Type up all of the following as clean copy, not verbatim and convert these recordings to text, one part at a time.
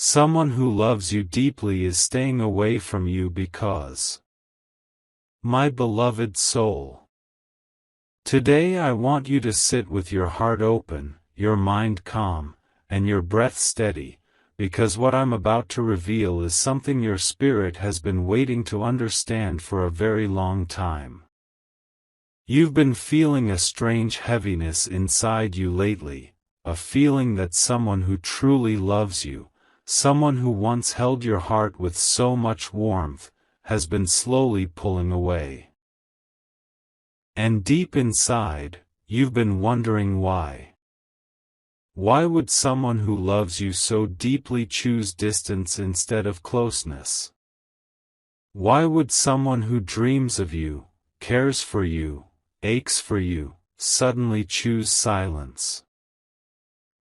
Someone who loves you deeply is staying away from you because, my beloved soul, today I want you to sit with your heart open, your mind calm, and your breath steady, because what I'm about to reveal is something your spirit has been waiting to understand for a very long time. You've been feeling a strange heaviness inside you lately, a feeling that someone who truly loves you, someone who once held your heart with so much warmth, has been slowly pulling away. And deep inside, you've been wondering why. Why would someone who loves you so deeply choose distance instead of closeness? Why would someone who dreams of you, cares for you, aches for you, suddenly choose silence?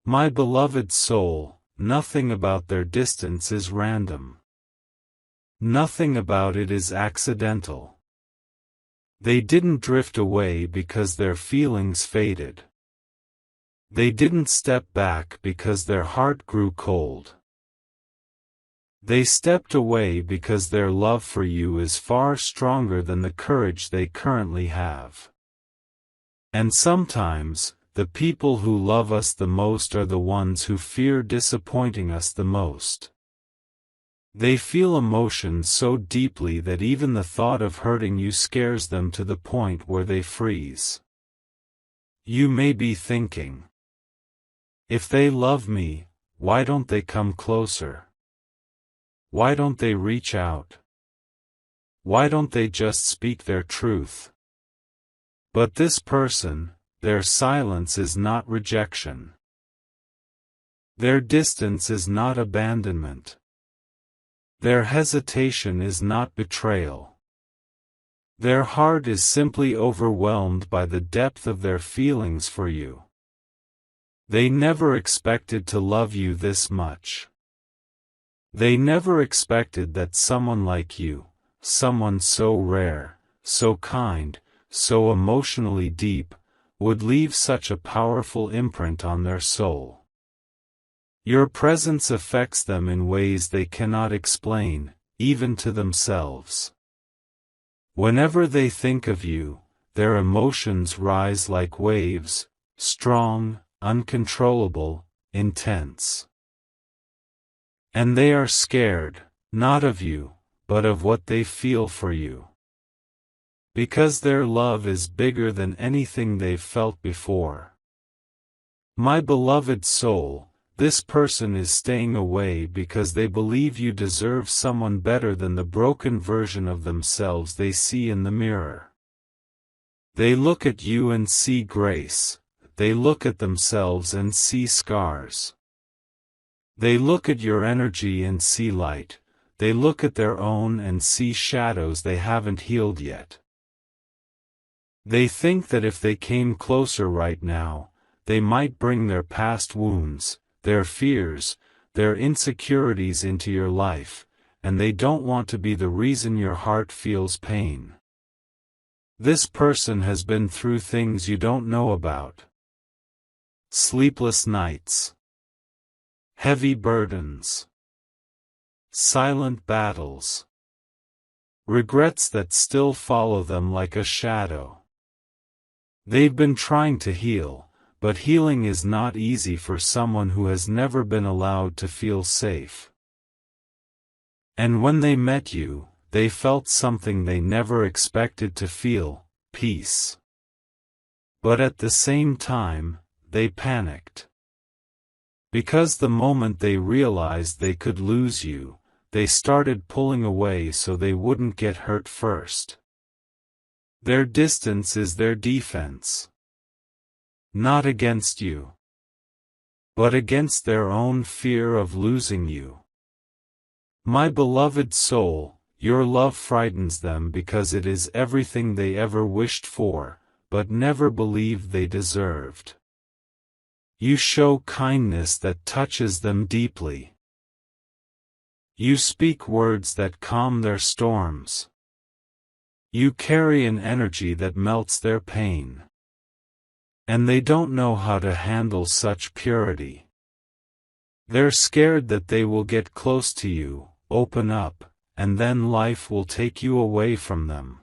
My beloved soul, nothing about their distance is random. Nothing about it is accidental. They didn't drift away because their feelings faded. They didn't step back because their heart grew cold. They stepped away because their love for you is far stronger than the courage they currently have. And sometimes, the people who love us the most are the ones who fear disappointing us the most. They feel emotions so deeply that even the thought of hurting you scares them to the point where they freeze. You may be thinking, if they love me, why don't they come closer? Why don't they reach out? Why don't they just speak their truth? But this person, their silence is not rejection. Their distance is not abandonment. Their hesitation is not betrayal. Their heart is simply overwhelmed by the depth of their feelings for you. They never expected to love you this much. They never expected that someone like you, someone so rare, so kind, so emotionally deep, would leave such a powerful imprint on their soul. Your presence affects them in ways they cannot explain, even to themselves. Whenever they think of you, their emotions rise like waves, strong, uncontrollable, intense. And they are scared, not of you, but of what they feel for you. Because their love is bigger than anything they've felt before. My beloved soul, this person is staying away because they believe you deserve someone better than the broken version of themselves they see in the mirror. They look at you and see grace, they look at themselves and see scars. They look at your energy and see light, they look at their own and see shadows they haven't healed yet. They think that if they came closer right now, they might bring their past wounds, their fears, their insecurities into your life, and they don't want to be the reason your heart feels pain. This person has been through things you don't know about. Sleepless nights. Heavy burdens. Silent battles. Regrets that still follow them like a shadow. They've been trying to heal. But healing is not easy for someone who has never been allowed to feel safe. And when they met you, they felt something they never expected to feel, peace. But at the same time, they panicked. Because the moment they realized they could lose you, they started pulling away so they wouldn't get hurt first. Their distance is their defense. Not against you, but against their own fear of losing you. My beloved soul, your love frightens them because it is everything they ever wished for, but never believed they deserved. You show kindness that touches them deeply. You speak words that calm their storms. You carry an energy that melts their pain. And they don't know how to handle such purity. They're scared that they will get close to you, open up, and then life will take you away from them.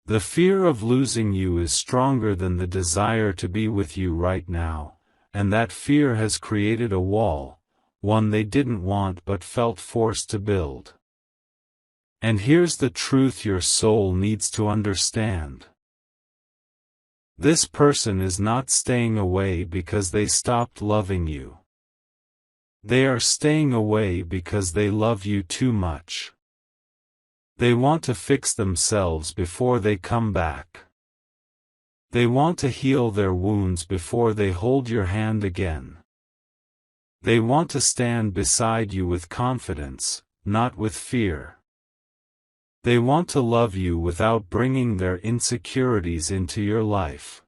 The fear of losing you is stronger than the desire to be with you right now, and that fear has created a wall, one they didn't want but felt forced to build. And here's the truth your soul needs to understand. This person is not staying away because they stopped loving you. They are staying away because they love you too much. They want to fix themselves before they come back. They want to heal their wounds before they hold your hand again. They want to stand beside you with confidence, not with fear. They want to love you without bringing their insecurities into your life.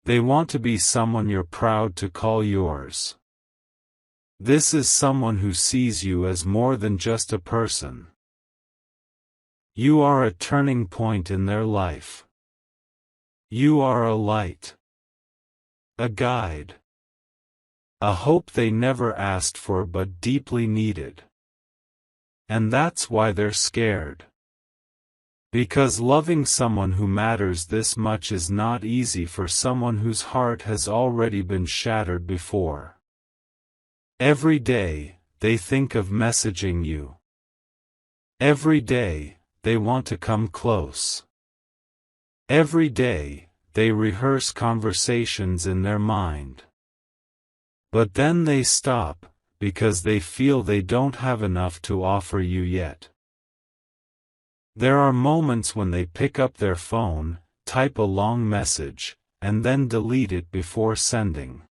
They want to be someone you're proud to call yours. This is someone who sees you as more than just a person. You are a turning point in their life. You are a light, a guide, a hope they never asked for but deeply needed. And that's why they're scared. Because loving someone who matters this much is not easy for someone whose heart has already been shattered before. Every day, they think of messaging you. Every day, they want to come close. Every day, they rehearse conversations in their mind. But then they stop, because they feel they don't have enough to offer you yet. There are moments when they pick up their phone, type a long message, and then delete it before sending.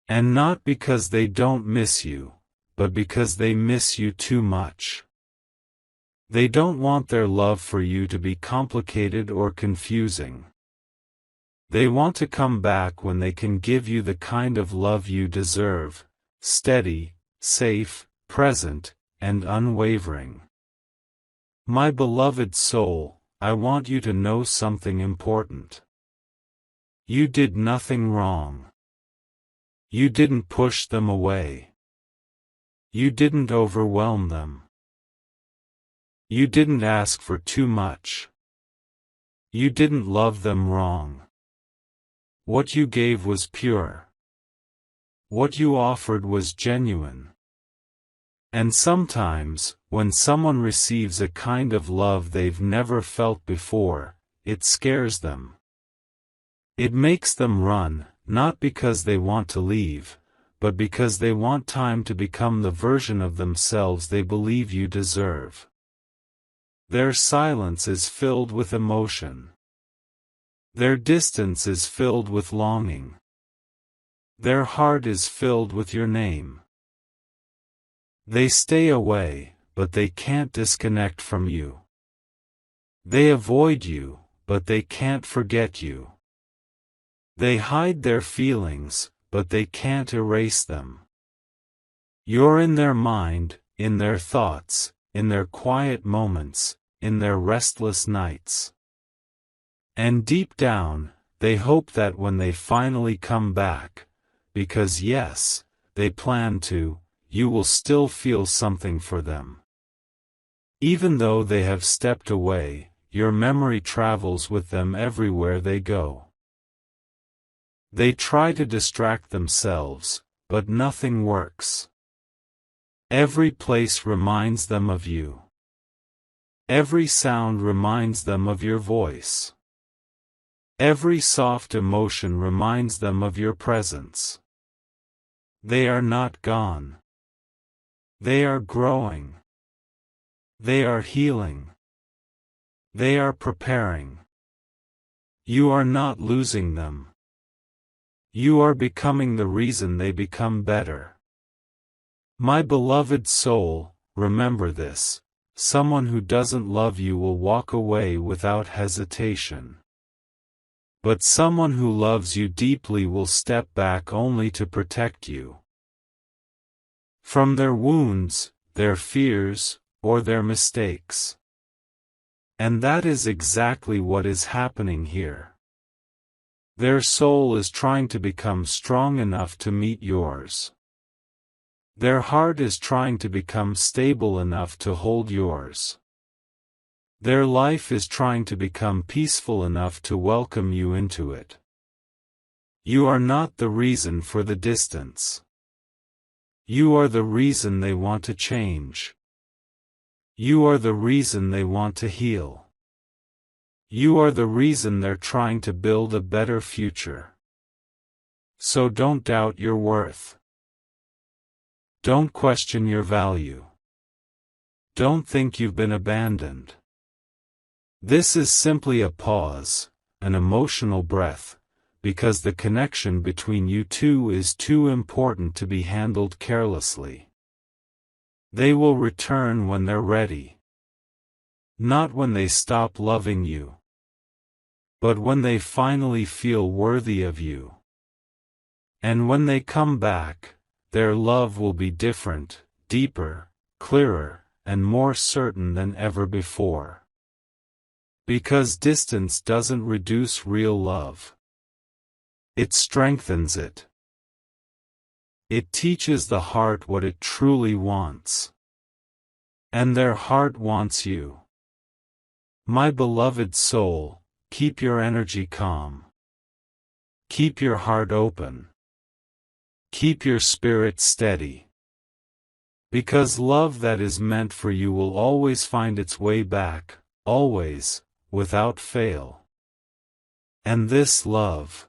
And not because they don't miss you, but because they miss you too much. They don't want their love for you to be complicated or confusing. They want to come back when they can give you the kind of love you deserve, steady, safe, present, and unwavering. My beloved soul, I want you to know something important. You did nothing wrong. You didn't push them away. You didn't overwhelm them. You didn't ask for too much. You didn't love them wrong. What you gave was pure. What you offered was genuine. And sometimes, when someone receives a kind of love they've never felt before, it scares them. It makes them run, not because they want to leave, but because they want time to become the version of themselves they believe you deserve. Their silence is filled with emotion. Their distance is filled with longing. Their heart is filled with your name. They stay away, but they can't disconnect from you. They avoid you, but they can't forget you. They hide their feelings, but they can't erase them. You're in their mind, in their thoughts, in their quiet moments, in their restless nights. And deep down, they hope that when they finally come back, because yes, they plan to, you will still feel something for them. Even though they have stepped away, your memory travels with them everywhere they go. They try to distract themselves, but nothing works. Every place reminds them of you. Every sound reminds them of your voice. Every soft emotion reminds them of your presence. They are not gone. They are growing. They are healing. They are preparing. You are not losing them. You are becoming the reason they become better. My beloved soul, remember this: someone who doesn't love you will walk away without hesitation. But someone who loves you deeply will step back only to protect you. From their wounds, their fears, or their mistakes. And that is exactly what is happening here. Their soul is trying to become strong enough to meet yours. Their heart is trying to become stable enough to hold yours. Their life is trying to become peaceful enough to welcome you into it. You are not the reason for the distance. You are the reason they want to change. You are the reason they want to heal. You are the reason they're trying to build a better future. So don't doubt your worth. Don't question your value. Don't think you've been abandoned. This is simply a pause, an emotional breath, because the connection between you two is too important to be handled carelessly. They will return when they're ready. Not when they stop loving you, but when they finally feel worthy of you. And when they come back, their love will be different, deeper, clearer, and more certain than ever before. Because distance doesn't reduce real love. It strengthens it. It teaches the heart what it truly wants. And their heart wants you. My beloved soul, keep your energy calm. Keep your heart open. Keep your spirit steady. Because love that is meant for you will always find its way back, always, without fail. And this love,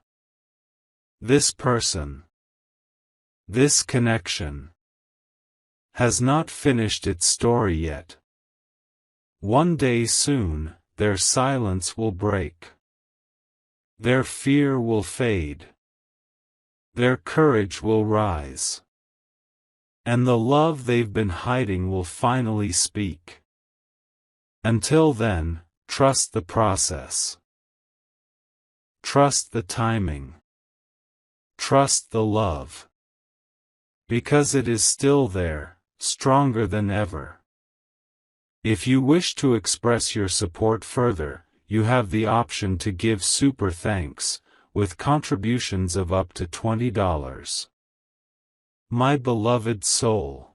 this person, this connection, has not finished its story yet. One day soon, their silence will break. Their fear will fade. Their courage will rise. And the love they've been hiding will finally speak. Until then, trust the process. Trust the timing. Trust the love. Because it is still there, stronger than ever. If you wish to express your support further, you have the option to give super thanks, with contributions of up to $20. My beloved soul.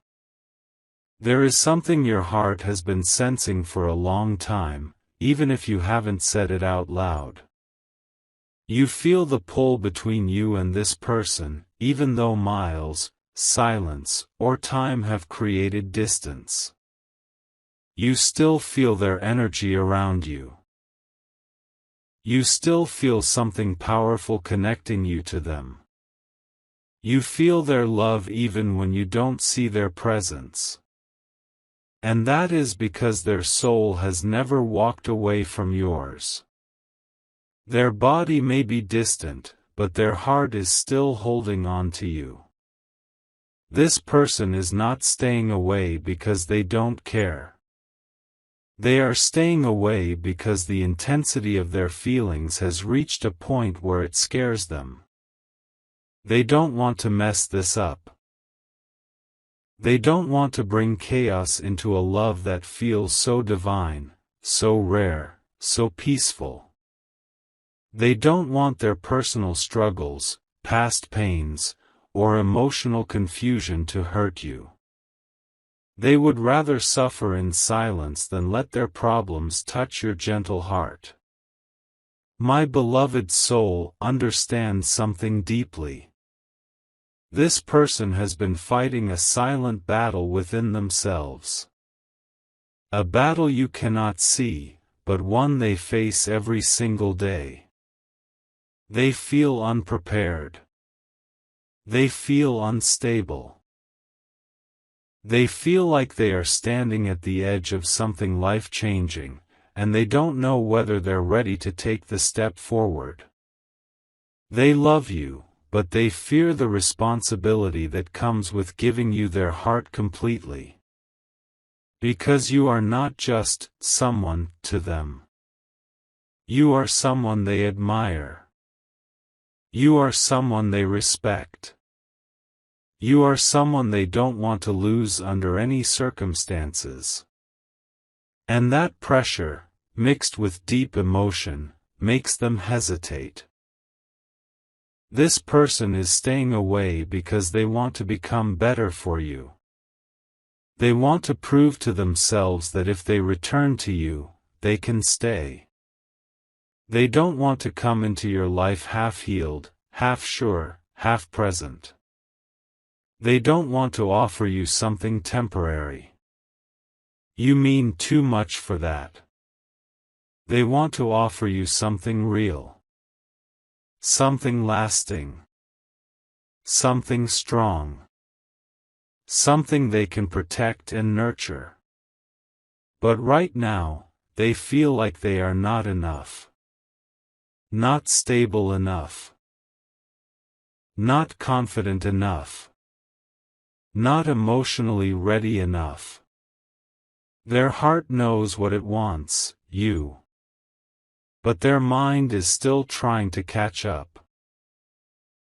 There is something your heart has been sensing for a long time, even if you haven't said it out loud. You feel the pull between you and this person, even though miles, silence, or time have created distance. You still feel their energy around you. You still feel something powerful connecting you to them. You feel their love even when you don't see their presence. And that is because their soul has never walked away from yours. Their body may be distant, but their heart is still holding on to you. This person is not staying away because they don't care. They are staying away because the intensity of their feelings has reached a point where it scares them. They don't want to mess this up. They don't want to bring chaos into a love that feels so divine, so rare, so peaceful. They don't want their personal struggles, past pains, or emotional confusion to hurt you. They would rather suffer in silence than let their problems touch your gentle heart. My beloved soul understands something deeply. This person has been fighting a silent battle within themselves. A battle you cannot see, but one they face every single day. They feel unprepared. They feel unstable. They feel like they are standing at the edge of something life-changing, and they don't know whether they're ready to take the step forward. They love you, but they fear the responsibility that comes with giving you their heart completely. Because you are not just someone to them. You are someone they admire. You are someone they respect. You are someone they don't want to lose under any circumstances. And that pressure, mixed with deep emotion, makes them hesitate. This person is staying away because they want to become better for you. They want to prove to themselves that if they return to you, they can stay. They don't want to come into your life half-healed, half-sure, half-present. They don't want to offer you something temporary. You mean too much for that. They want to offer you something real. Something lasting. Something strong. Something they can protect and nurture. But right now, they feel like they are not enough. Not stable enough. Not confident enough. Not emotionally ready enough. Their heart knows what it wants, you. But their mind is still trying to catch up.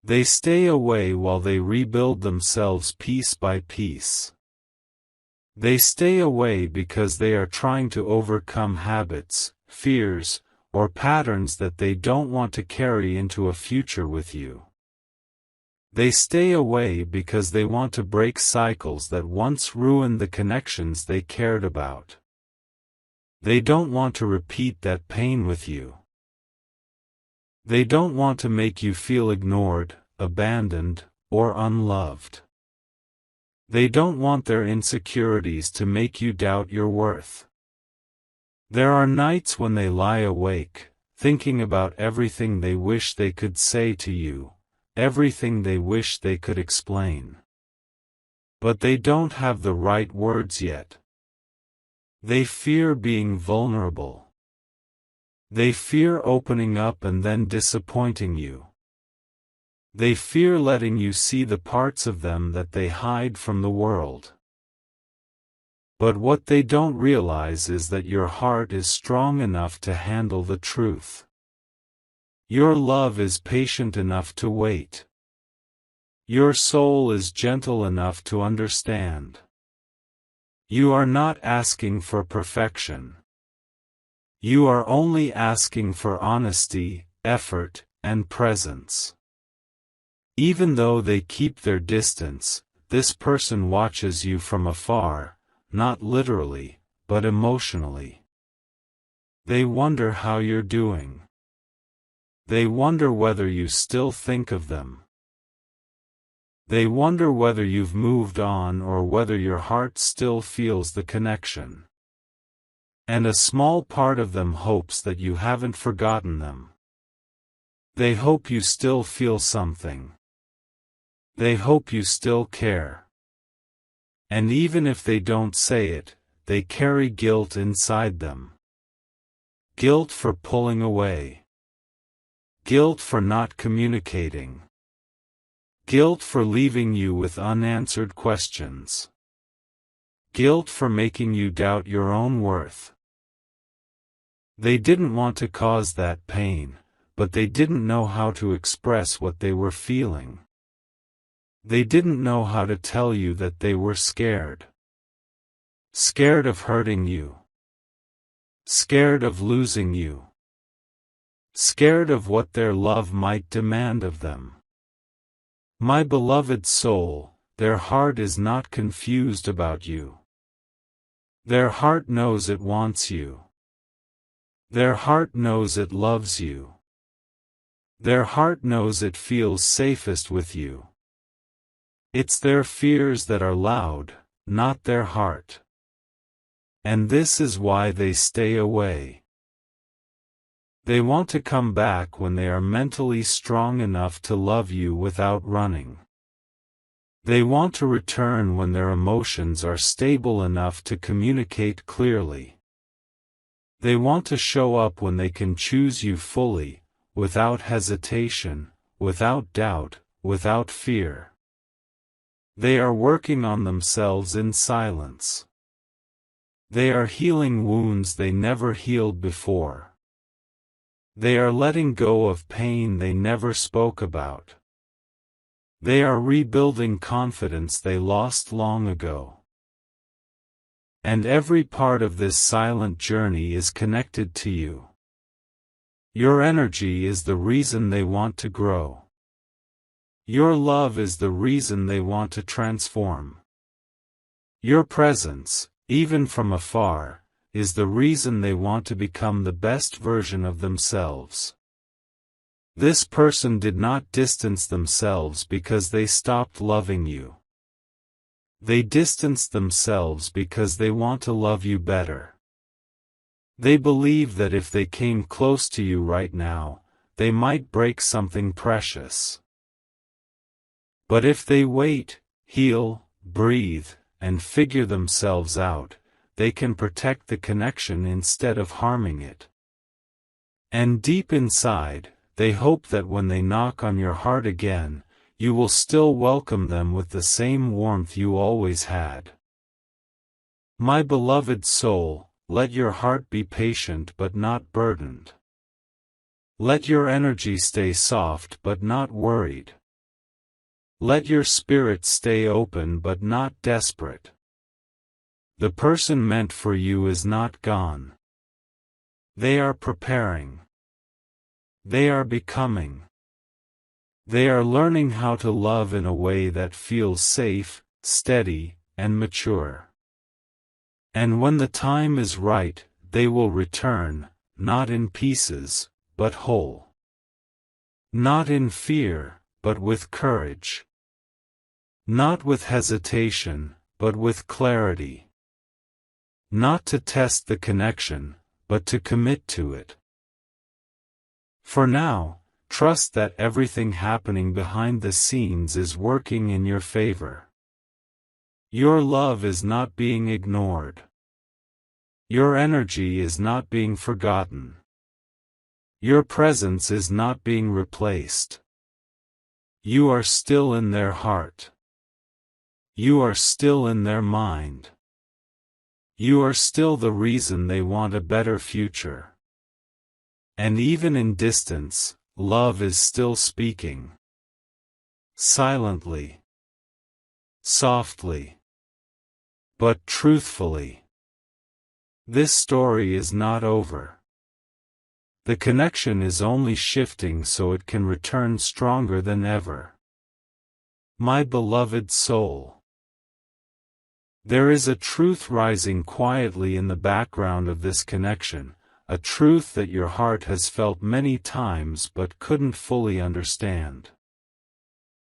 They stay away while they rebuild themselves piece by piece. They stay away because they are trying to overcome habits, fears, or patterns that they don't want to carry into a future with you. They stay away because they want to break cycles that once ruined the connections they cared about. They don't want to repeat that pain with you. They don't want to make you feel ignored, abandoned, or unloved. They don't want their insecurities to make you doubt your worth. There are nights when they lie awake, thinking about everything they wish they could say to you, everything they wish they could explain. But they don't have the right words yet. They fear being vulnerable. They fear opening up and then disappointing you. They fear letting you see the parts of them that they hide from the world. But what they don't realize is that your heart is strong enough to handle the truth. Your love is patient enough to wait. Your soul is gentle enough to understand. You are not asking for perfection. You are only asking for honesty, effort, and presence. Even though they keep their distance, this person watches you from afar, not literally, but emotionally. They wonder how you're doing. They wonder whether you still think of them. They wonder whether you've moved on or whether your heart still feels the connection. And a small part of them hopes that you haven't forgotten them. They hope you still feel something. They hope you still care. And even if they don't say it, they carry guilt inside them. Guilt for pulling away. Guilt for not communicating. Guilt for leaving you with unanswered questions. Guilt for making you doubt your own worth. They didn't want to cause that pain, but they didn't know how to express what they were feeling. They didn't know how to tell you that they were scared. Scared of hurting you. Scared of losing you. Scared of what their love might demand of them. My beloved soul, their heart is not confused about you. Their heart knows it wants you. Their heart knows it loves you. Their heart knows it feels safest with you. It's their fears that are loud, not their heart. And this is why they stay away. They want to come back when they are mentally strong enough to love you without running. They want to return when their emotions are stable enough to communicate clearly. They want to show up when they can choose you fully, without hesitation, without doubt, without fear. They are working on themselves in silence. They are healing wounds they never healed before. They are letting go of pain they never spoke about. They are rebuilding confidence they lost long ago. And every part of this silent journey is connected to you. Your energy is the reason they want to grow. Your love is the reason they want to transform. Your presence, even from afar, is the reason they want to become the best version of themselves. This person did not distance themselves because they stopped loving you. They distanced themselves because they want to love you better. They believe that if they came close to you right now, they might break something precious. But if they wait, heal, breathe, and figure themselves out, they can protect the connection instead of harming it. And deep inside, they hope that when they knock on your heart again, you will still welcome them with the same warmth you always had. My beloved soul, let your heart be patient but not burdened. Let your energy stay soft but not worried. Let your spirit stay open but not desperate. The person meant for you is not gone. They are preparing. They are becoming. They are learning how to love in a way that feels safe, steady, and mature. And when the time is right, they will return, not in pieces, but whole. Not in fear, but with courage. Not with hesitation, but with clarity. Not to test the connection, but to commit to it. For now, trust that everything happening behind the scenes is working in your favor. Your love is not being ignored. Your energy is not being forgotten. Your presence is not being replaced. You are still in their heart. You are still in their mind. You are still the reason they want a better future. And even in distance, love is still speaking. Silently. Softly. But truthfully. This story is not over. The connection is only shifting so it can return stronger than ever. My beloved soul. There is a truth rising quietly in the background of this connection, a truth that your heart has felt many times but couldn't fully understand.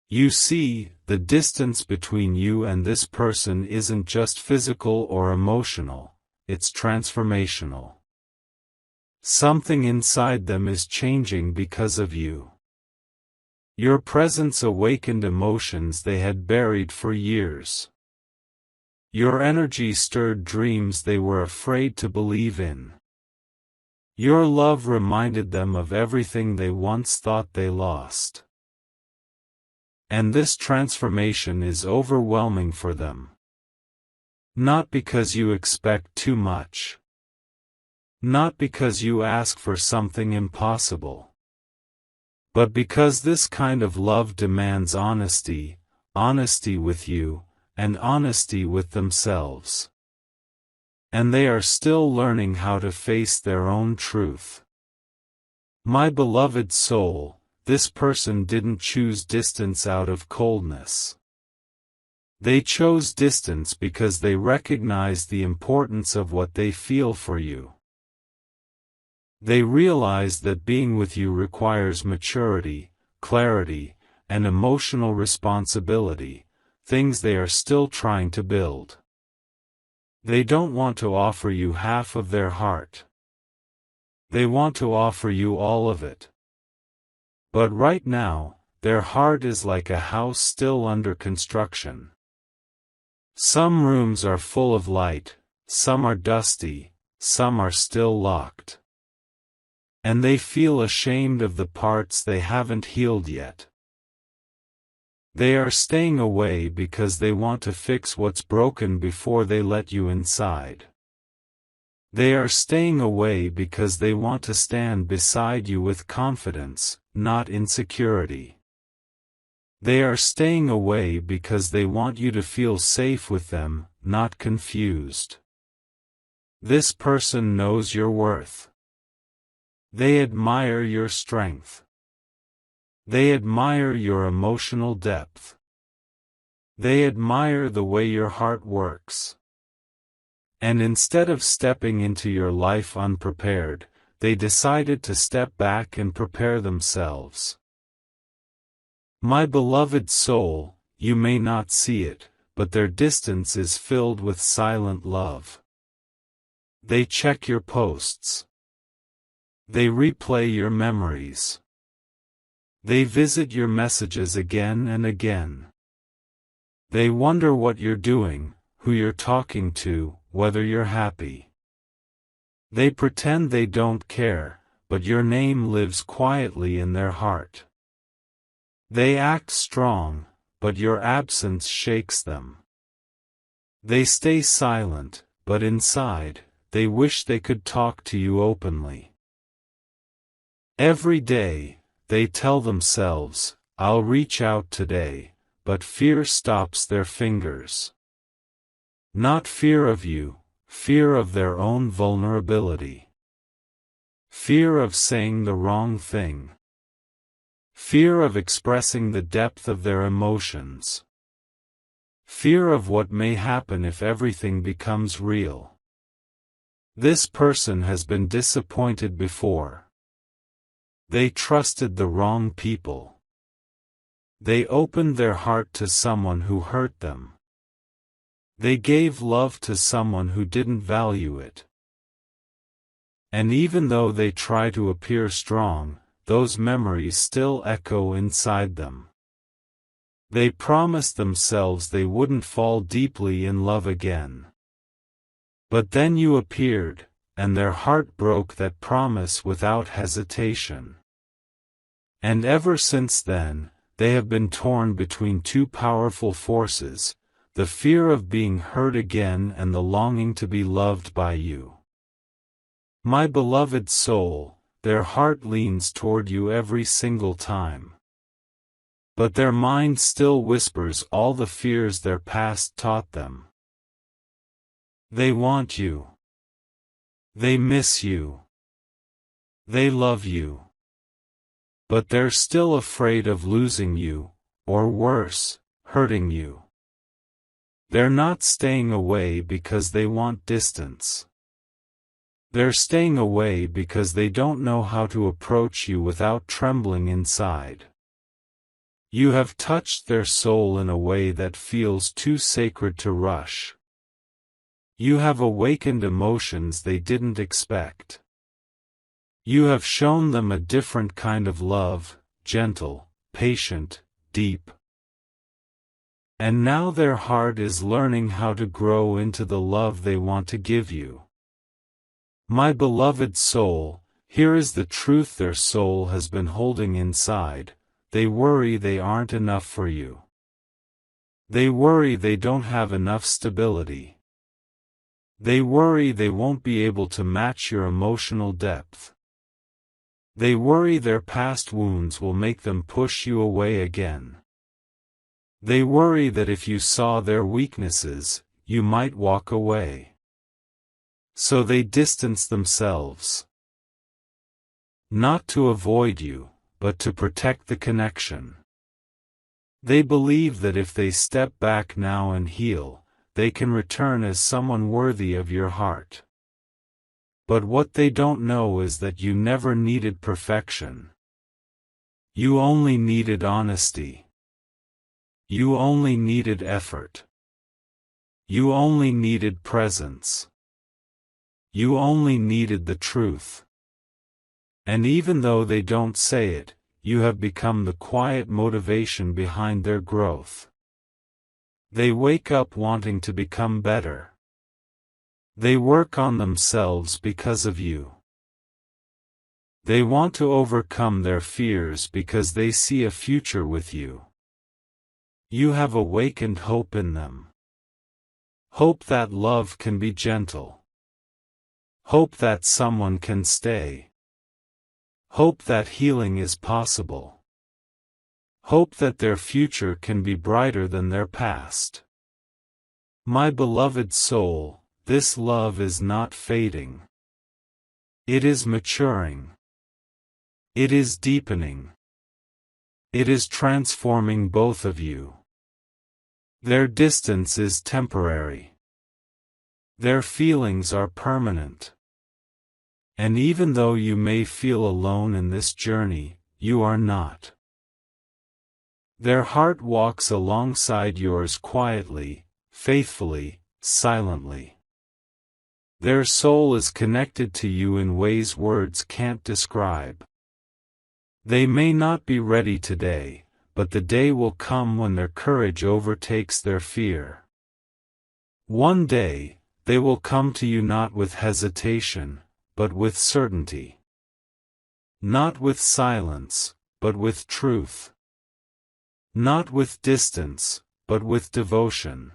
You see, the distance between you and this person isn't just physical or emotional, it's transformational. Something inside them is changing because of you. Your presence awakened emotions they had buried for years. Your energy stirred dreams they were afraid to believe in. Your love reminded them of everything they once thought they lost. And this transformation is overwhelming for them. Not because you expect too much. Not because you ask for something impossible. But because this kind of love demands honesty, honesty with you, and honesty with themselves. And they are still learning how to face their own truth. My beloved soul, this person didn't choose distance out of coldness. They chose distance because they recognized the importance of what they feel for you. They realized that being with you requires maturity, clarity, and emotional responsibility, things they are still trying to build. They don't want to offer you half of their heart. They want to offer you all of it. But right now, their heart is like a house still under construction. Some rooms are full of light, some are dusty, some are still locked. And they feel ashamed of the parts they haven't healed yet. They are staying away because they want to fix what's broken before they let you inside. They are staying away because they want to stand beside you with confidence, not insecurity. They are staying away because they want you to feel safe with them, not confused. This person knows your worth. They admire your strength. They admire your emotional depth. They admire the way your heart works. And instead of stepping into your life unprepared, they decided to step back and prepare themselves. My beloved soul, you may not see it, but their distance is filled with silent love. They check your posts. They replay your memories. They visit your messages again and again. They wonder what you're doing, who you're talking to, whether you're happy. They pretend they don't care, but your name lives quietly in their heart. They act strong, but your absence shakes them. They stay silent, but inside, they wish they could talk to you openly. Every day, they tell themselves, I'll reach out today, but fear stops their fingers. Not fear of you, fear of their own vulnerability. Fear of saying the wrong thing. Fear of expressing the depth of their emotions. Fear of what may happen if everything becomes real. This person has been disappointed before. They trusted the wrong people. They opened their heart to someone who hurt them. They gave love to someone who didn't value it. And even though they try to appear strong, those memories still echo inside them. They promised themselves they wouldn't fall deeply in love again. But then you appeared, and their heart broke that promise without hesitation. And ever since then, they have been torn between two powerful forces, the fear of being hurt again and the longing to be loved by you. My beloved soul, their heart leans toward you every single time. But their mind still whispers all the fears their past taught them. They want you. They miss you. They love you. But they're still afraid of losing you, or worse, hurting you. They're not staying away because they want distance. They're staying away because they don't know how to approach you without trembling inside. You have touched their soul in a way that feels too sacred to rush. You have awakened emotions they didn't expect. You have shown them a different kind of love, gentle, patient, deep. And now their heart is learning how to grow into the love they want to give you. My beloved soul, here is the truth their soul has been holding inside. They worry they aren't enough for you. They worry they don't have enough stability. They worry they won't be able to match your emotional depth. They worry their past wounds will make them push you away again. They worry that if you saw their weaknesses, you might walk away. So they distance themselves. Not to avoid you, but to protect the connection. They believe that if they step back now and heal, they can return as someone worthy of your heart. But what they don't know is that you never needed perfection. You only needed honesty. You only needed effort. You only needed presence. You only needed the truth. And even though they don't say it, you have become the quiet motivation behind their growth. They wake up wanting to become better. They work on themselves because of you. They want to overcome their fears because they see a future with you. You have awakened hope in them. Hope that love can be gentle. Hope that someone can stay. Hope that healing is possible. Hope that their future can be brighter than their past. My beloved soul, this love is not fading. It is maturing. It is deepening. It is transforming both of you. Their distance is temporary. Their feelings are permanent. And even though you may feel alone in this journey, you are not. Their heart walks alongside yours quietly, faithfully, silently. Their soul is connected to you in ways words can't describe. They may not be ready today, but the day will come when their courage overtakes their fear. One day, they will come to you not with hesitation, but with certainty. Not with silence, but with truth. Not with distance, but with devotion.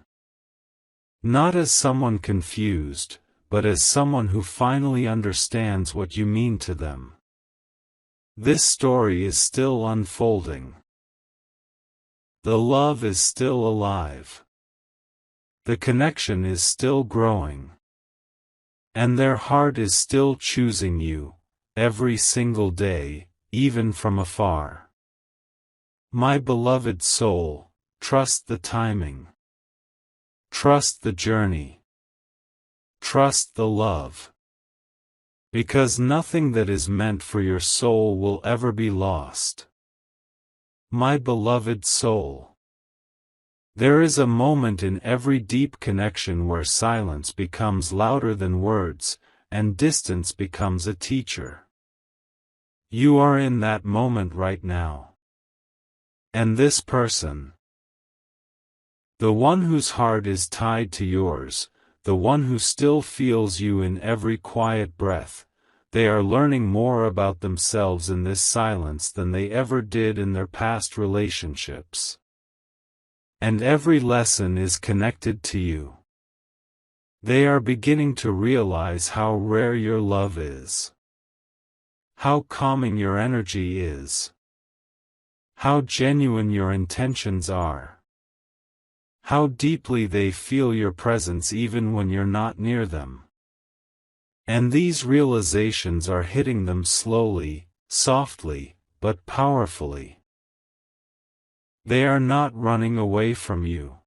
Not as someone confused, but as someone who finally understands what you mean to them. This story is still unfolding. The love is still alive. The connection is still growing. And their heart is still choosing you, every single day, even from afar. My beloved soul, trust the timing. Trust the journey. Trust the love. Because nothing that is meant for your soul will ever be lost. My beloved soul. There is a moment in every deep connection where silence becomes louder than words, and distance becomes a teacher. You are in that moment right now. And this person, the one whose heart is tied to yours, the one who still feels you in every quiet breath, they are learning more about themselves in this silence than they ever did in their past relationships. And every lesson is connected to you. They are beginning to realize how rare your love is. How calming your energy is. How genuine your intentions are. How deeply they feel your presence even when you're not near them. And these realizations are hitting them slowly, softly, but powerfully. They are not running away from you.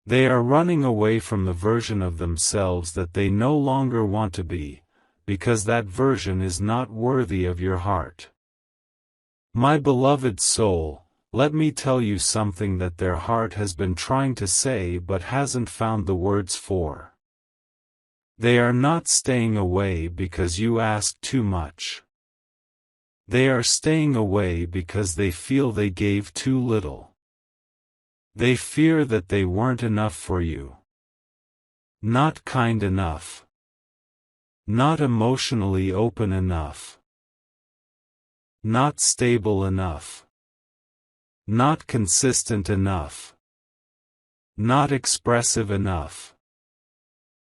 They are running away from the version of themselves that they no longer want to be, because that version is not worthy of your heart. My beloved soul, let me tell you something that their heart has been trying to say but hasn't found the words for. They are not staying away because you ask too much. They are staying away because they feel they gave too little. They fear that they weren't enough for you. Not kind enough. Not emotionally open enough. Not stable enough. Not consistent enough. Not expressive enough.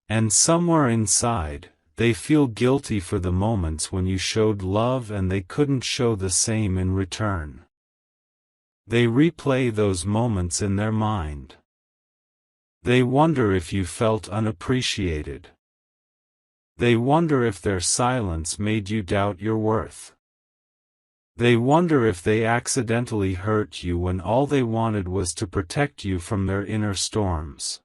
And somewhere inside, they feel guilty for the moments when you showed love and they couldn't show the same in return. They replay those moments in their mind. They wonder if you felt unappreciated. They wonder if their silence made you doubt your worth. They wonder if they accidentally hurt you when all they wanted was to protect you from their inner storms.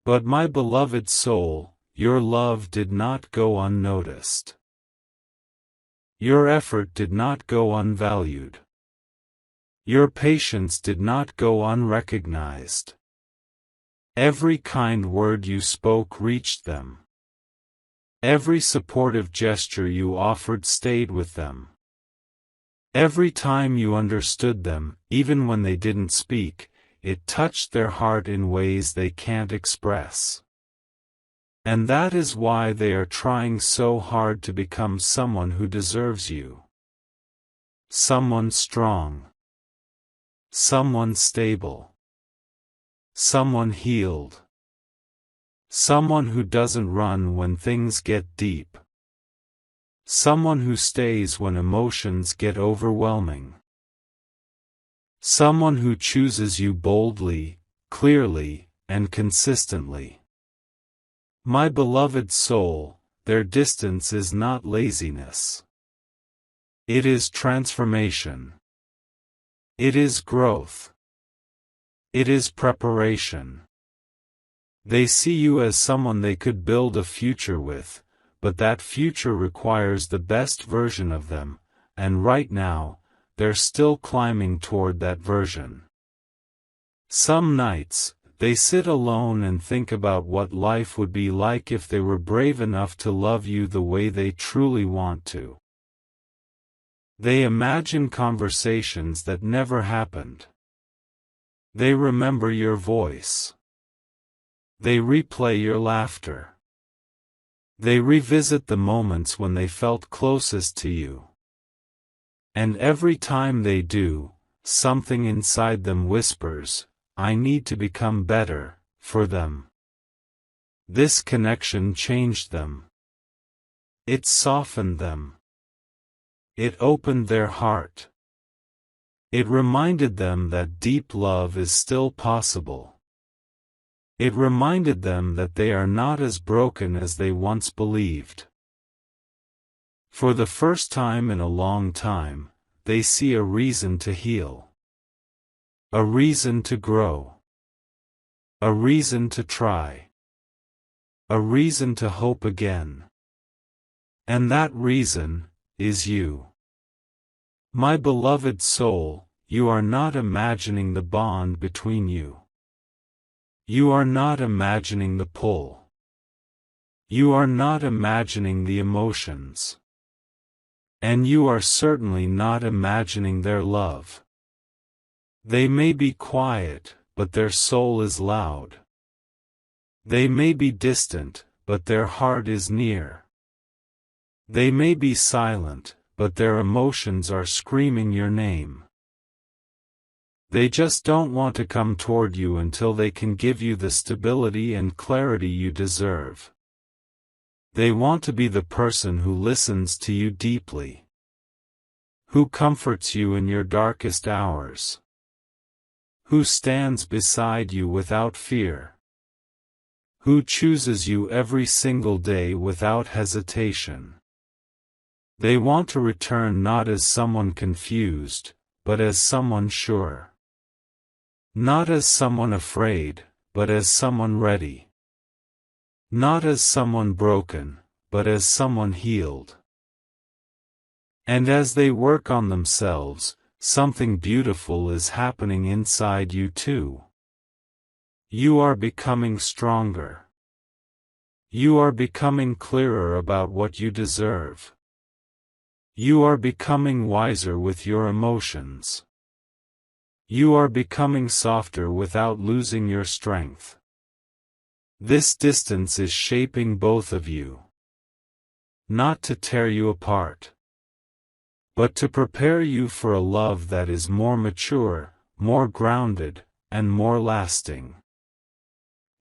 But my beloved soul, your love did not go unnoticed. Your effort did not go unvalued. Your patience did not go unrecognized. Every kind word you spoke reached them. Every supportive gesture you offered stayed with them. Every time you understood them, even when they didn't speak, it touched their heart in ways they can't express. And that is why they are trying so hard to become someone who deserves you. Someone strong. Someone stable. Someone healed. Someone who doesn't run when things get deep. Someone who stays when emotions get overwhelming. Someone who chooses you boldly, clearly, and consistently. My beloved soul, their distance is not laziness. It is transformation. It is growth. It is preparation. They see you as someone they could build a future with, but that future requires the best version of them, and right now, they're still climbing toward that version. Some nights, they sit alone and think about what life would be like if they were brave enough to love you the way they truly want to. They imagine conversations that never happened. They remember your voice. They replay your laughter. They revisit the moments when they felt closest to you. And every time they do, something inside them whispers, "I need to become better," for them. This connection changed them. It softened them. It opened their heart. It reminded them that deep love is still possible. It reminded them that they are not as broken as they once believed. For the first time in a long time, they see a reason to heal. A reason to grow. A reason to try. A reason to hope again. And that reason is you. My beloved soul, you are not imagining the bond between you. You are not imagining the pull. You are not imagining the emotions. And you are certainly not imagining their love. They may be quiet, but their soul is loud. They may be distant, but their heart is near. They may be silent, but their emotions are screaming your name. They just don't want to come toward you until they can give you the stability and clarity you deserve. They want to be the person who listens to you deeply. Who comforts you in your darkest hours. Who stands beside you without fear. Who chooses you every single day without hesitation. They want to return not as someone confused, but as someone sure. Not as someone afraid, but as someone ready. Not as someone broken, but as someone healed. And as they work on themselves, something beautiful is happening inside you too. You are becoming stronger. You are becoming clearer about what you deserve. You are becoming wiser with your emotions. You are becoming softer without losing your strength. This distance is shaping both of you. Not to tear you apart, but to prepare you for a love that is more mature, more grounded, and more lasting.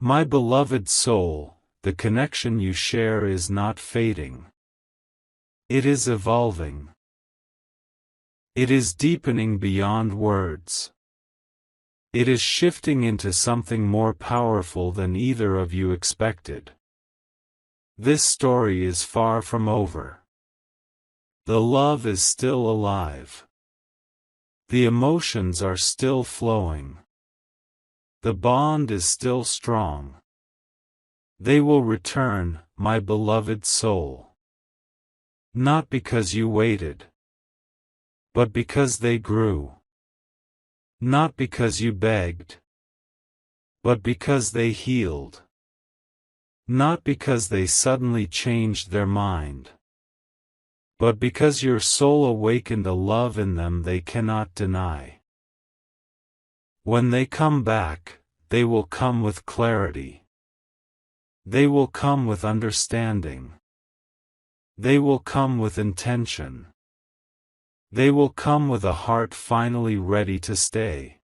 My beloved soul, the connection you share is not fading. It is evolving. It is deepening beyond words. It is shifting into something more powerful than either of you expected. This story is far from over. The love is still alive. The emotions are still flowing. The bond is still strong. They will return, my beloved soul. Not because you waited, but because they grew. Not because you begged, but because they healed. Not because they suddenly changed their mind, but because your soul awakened a love in them they cannot deny. When they come back, they will come with clarity. They will come with understanding. They will come with intention. They will come with a heart finally ready to stay.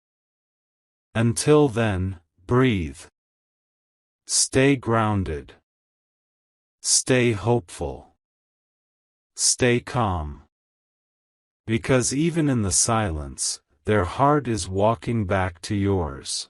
Until then, breathe. Stay grounded. Stay hopeful. Stay calm. Because even in the silence, their heart is walking back to yours.